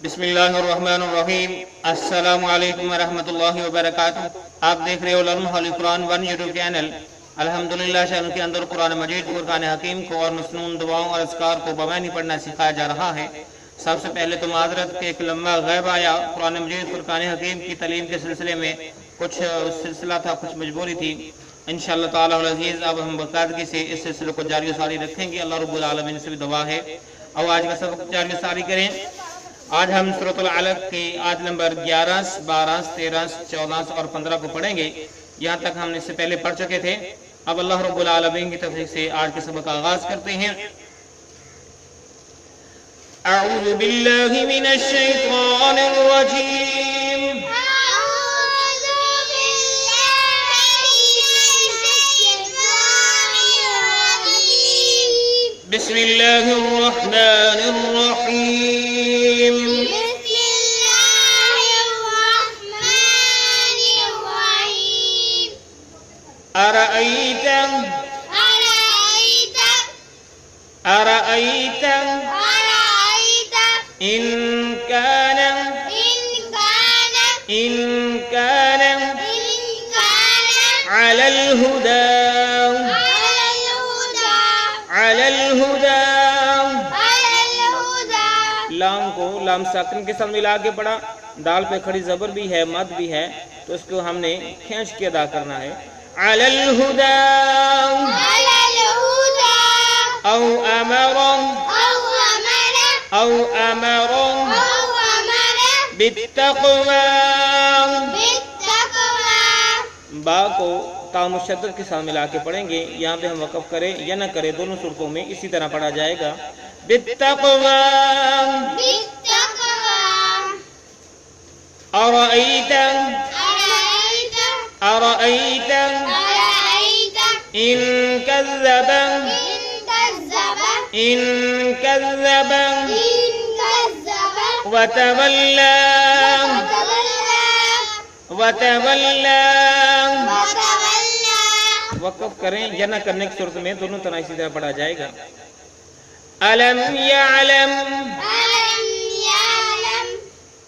बिस्मिल्लाहिर्रहमानिर्रहीम। अस्सलामु अलैकुम वरहमतुल्लाहि वबरकातुहू। आप देख रहे हो learn Holi Quran one YouTube channel. अल्हम्दुलिल्लाह से उनके अंदर कुरान मजीद फुरकान हकीम को और मसनून दुआओं और अज़कार को बवानी पढ़ना सिखाया जा रहा है। सबसे पहले तो माजरत के एक लम्बा गैब आया। कुरान मजीद फुरकान हकीम की तलीम के सिलसिले में कुछ सिलसिला था, कुछ मजबूरी थी। इंशाअल्लाह ताला अल अज़ीज़ अब हम बाकायदगी से इस सिलसिले को जारी सारी रखेंगे। अल्लाह रब्बुल आलमीन से भी दुआ है। अब आज का सबक जारी सारी करें। आज हम सूरतुल अलक की आयत नंबर 11, 12, 13, 14 और 15 को पढ़ेंगे। यहाँ तक हमने इससे पहले पढ़ चुके थे। अब अल्लाह रब्बुल आलमीन की तौफीक से आज के सबक का आगाज करते हैं। अऊज़ु बिल्लाहि मिनश शैतानिर रजीम। बिस्मिल्लाहिर रहमानिर रहीम। अरअयत इन कान अलल हुदा लाम को लाम साकिन के साथ मिला के पढ़ा। दाल पे खड़ी जबर भी है, मद भी है, तो इसको हमने खींच के अदा करना है। अलल हुदा औ अमर बित्तक़वा। बा को ता मुशद्दद के साथ मिला के पढ़ेंगे। यहाँ पे हम वक़फ़ करें या न करें, दोनों सूरतों में इसी तरह पढ़ा जाएगा। बित्तक़वा। अरअयत इन कज़्ज़ब वतवल्ला। वक़फ़ करें या न करने की सूरत में दोनों तरह इसी तरह पढ़ा जाएगा। अलम यअलम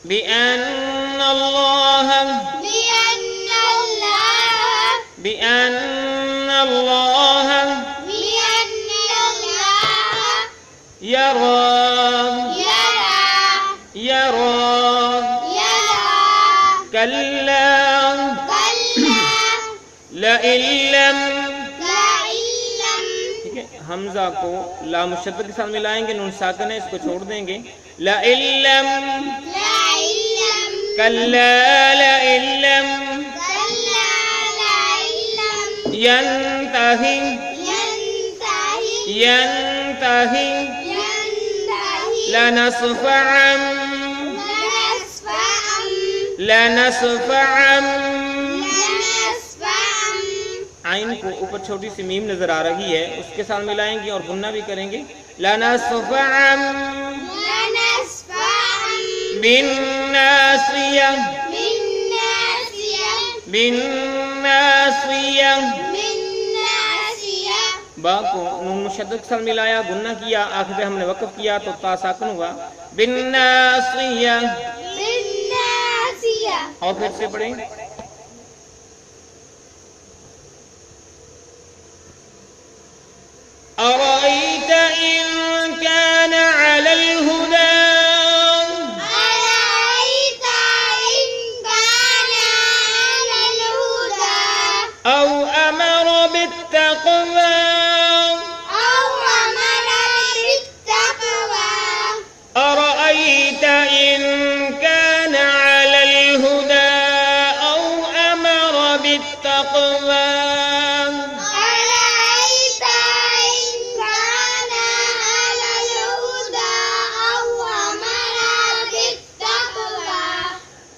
बिअन्नल्लाह यरा कल्ला लइल्लम। ठीक है, हमजा को लाम मुशद्दद के साथ मिलाएंगे, नून साकिन है, इसको छोड़ देंगे। लइल्लम कल्ला लइल्लम यंतही लनस्फ़अन आइन को ऊपर छोटी सी मीम नजर आ रही है, उसके साथ मिलाएंगे और गुन्ना भी करेंगे। लनस्फ़अन बिन्नासिया बा को नून मुशद्दद के साथ मिलाया, गुन्ना किया, आखिर हमने वक़फ़ किया तो ता साकिन हुआ। बिन्नासिया। और फिर से पढ़ें। अरअयत इन कान अलल हुदा औ अमर बित्तक़वा। अरअयत इन कान अलल हुदा औ अमर बित्तक़वा।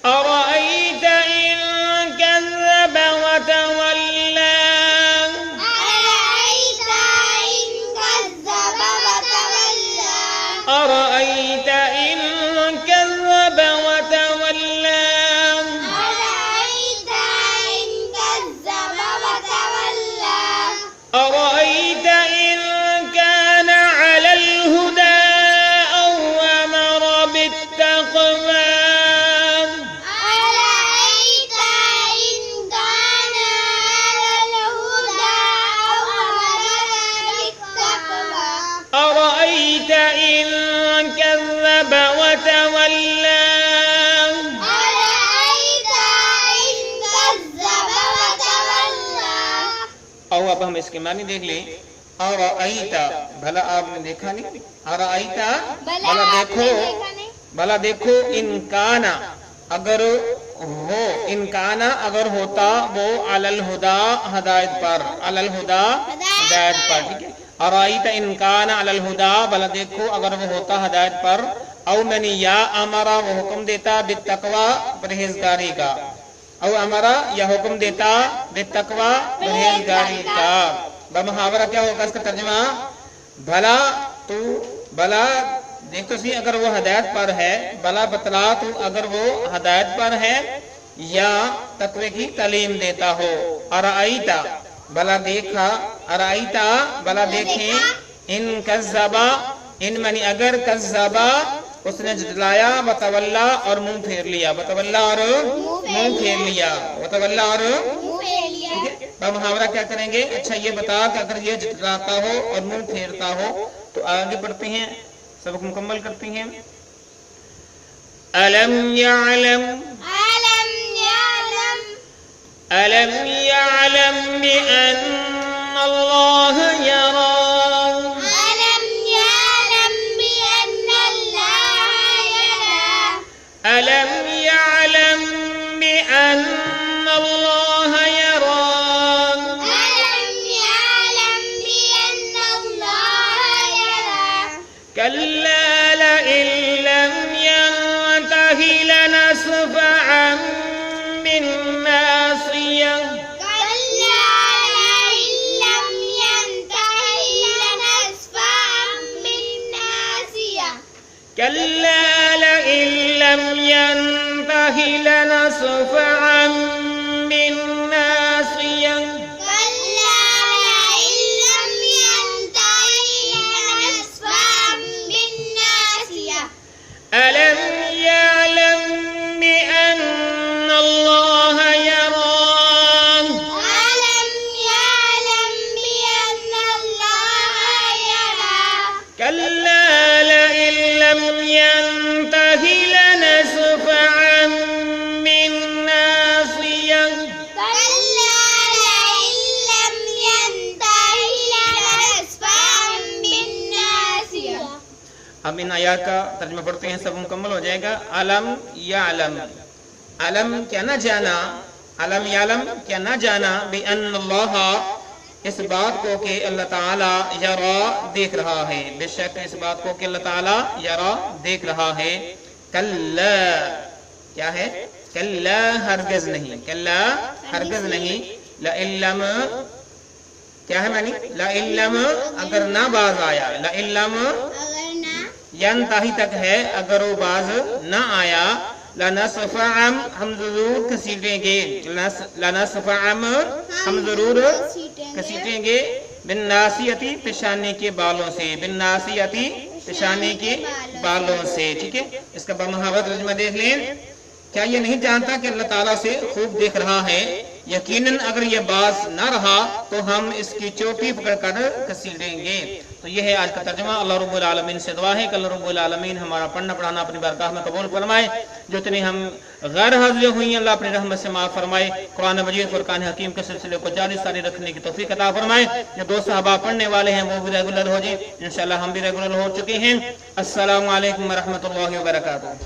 अरअयत इन कज़्ज़ब वतवल्ला। अरअयत इन इसके मानी देख लें। अराईता, भला आपने देखा नहीं? अराईता, भला देखो, भला देखो, इनकाना अगर हो, इनकाना अगर होता वो अलल हुदा हदायत पर, अलल हुदा हदायत पर, ठीक है। अराईता इनकाना अलल हुदा, भला देखो अगर वो होता हदायत पर। औ मैंने या अमरा, वो हुक्म देता बित्तकवा परहेजगारी का। औ अमरा, या हुक्म देता बित्तकवा परहेजगारी का। बमुहावरा क्या होगा इसका तर्जुमा? भला तू, भला देख तो सही अगर वो हदायत पर है, भला बतला तू अगर वो हदायत पर है या तकवे की तालीम देता हो। अराईता, भला देखा, अराईता भला देखें, इन कज़्ज़बा, इन मनी अगर कज़्ज़बा उसने झुठलाया, वतवल्ला और मुंह फेर लिया, वतवल्ला और मुंह फेर लिया, वतवल्ला और ठीक है। मुहावरा क्या करेंगे? अच्छा ये बता कि अगर ये झुठलाता हो और मुंह फेरता हो तो आगे बढ़ते हैं, सबक मुकम्मल करते हैं। अलम यअलम, अलम यअलम, अलम यअलम बिअन्न अल्लाह यरा, अलम यअलम बिअन्न अल्लाह यरा, अलम यअलम बिअन्न अल्लाह यरा, अलम यअलम बिअन्न अल्लाह यरा, कल्ला लइन लम यंतहि लनस्फअन बिन्नासिया, कल्ला लइन लम यंतहि लनस्फअन बिन्नासिया, कल्ला लइन लम यंतहि लनस्फअन बिन्नासिया, कल्ला लइन लम यंतहि लनस्फअन बिन्नासिया, अलम यअलम बिअन्न अल्लाह यरा, अलम यअलम बिअन्न अल्लाह यरा, कल्ला लइन लम यंतहि लनस्फअन बिन्नासिया, कल्ला लइन लम यंतहि लनस्फअन बिन्नासिया। अब इन आयात का तर्जुमा पढ़ते हैं, सब मुकम्मल हो जाएगा। अलम या अलम, अलम क्या ना जाना, अलम या अलम क्या ना जाना, बिअन्नल्लाह इस बात को कि अल्लाह ताला यरा देख रहा है, बेशक इस बात को कि अल्लाह ताला यरा देख रहा है। कल्ला क्या है? कल्ला हरगिज़ नहीं, कल्ला हरगिज़ नहीं, लइल्लम क्या है मानी? लइल्लम अगर ना बाज आया, लइल्लम यंतही तक है, अगर वो बाज ना आया, लनस्फअन हम जरूर घसीटेंगे, लनस्फअन हम जरूर घसीटेंगे, बिन्नासियती पेशानी के बालों से, बिन्नासियती पेशानी के बालों से, ठीक है। इसका बमुहावरा तर्जुमा देख लें। क्या ये नहीं जानता कि अल्लाह ताला से खूब देख रहा है? यकीनन अगर ये बाज ना रहा तो हम इसकी चोटी पकड़कर घसीटेंगे। तो ये है आज का तर्जुमा। अल्लाह रब्बुल आलमीन से दुआ है कि अल्लाह रब्बुल आलमीन हमारा पढ़ना पढ़ाना अपनी बारगाह में कबूल फरमाए। जो इतनी हम गैर हाजिर हुई अल्लाह अपनी रहमत से माफ फरमाए। कुरान मजीद फुरकान हकीम के सिलसिले को जारी सारी रखने की तौफीक अता फरमाए। जो दो सहाबा पढ़ने वाले हैं वो भी रेगुलर हो जाए, इंशाअल्लाह हम भी रेगुलर हो चुके हैं। अस्सलामु अलैकुम व रहमतुल्लाहि व बरकातुहू।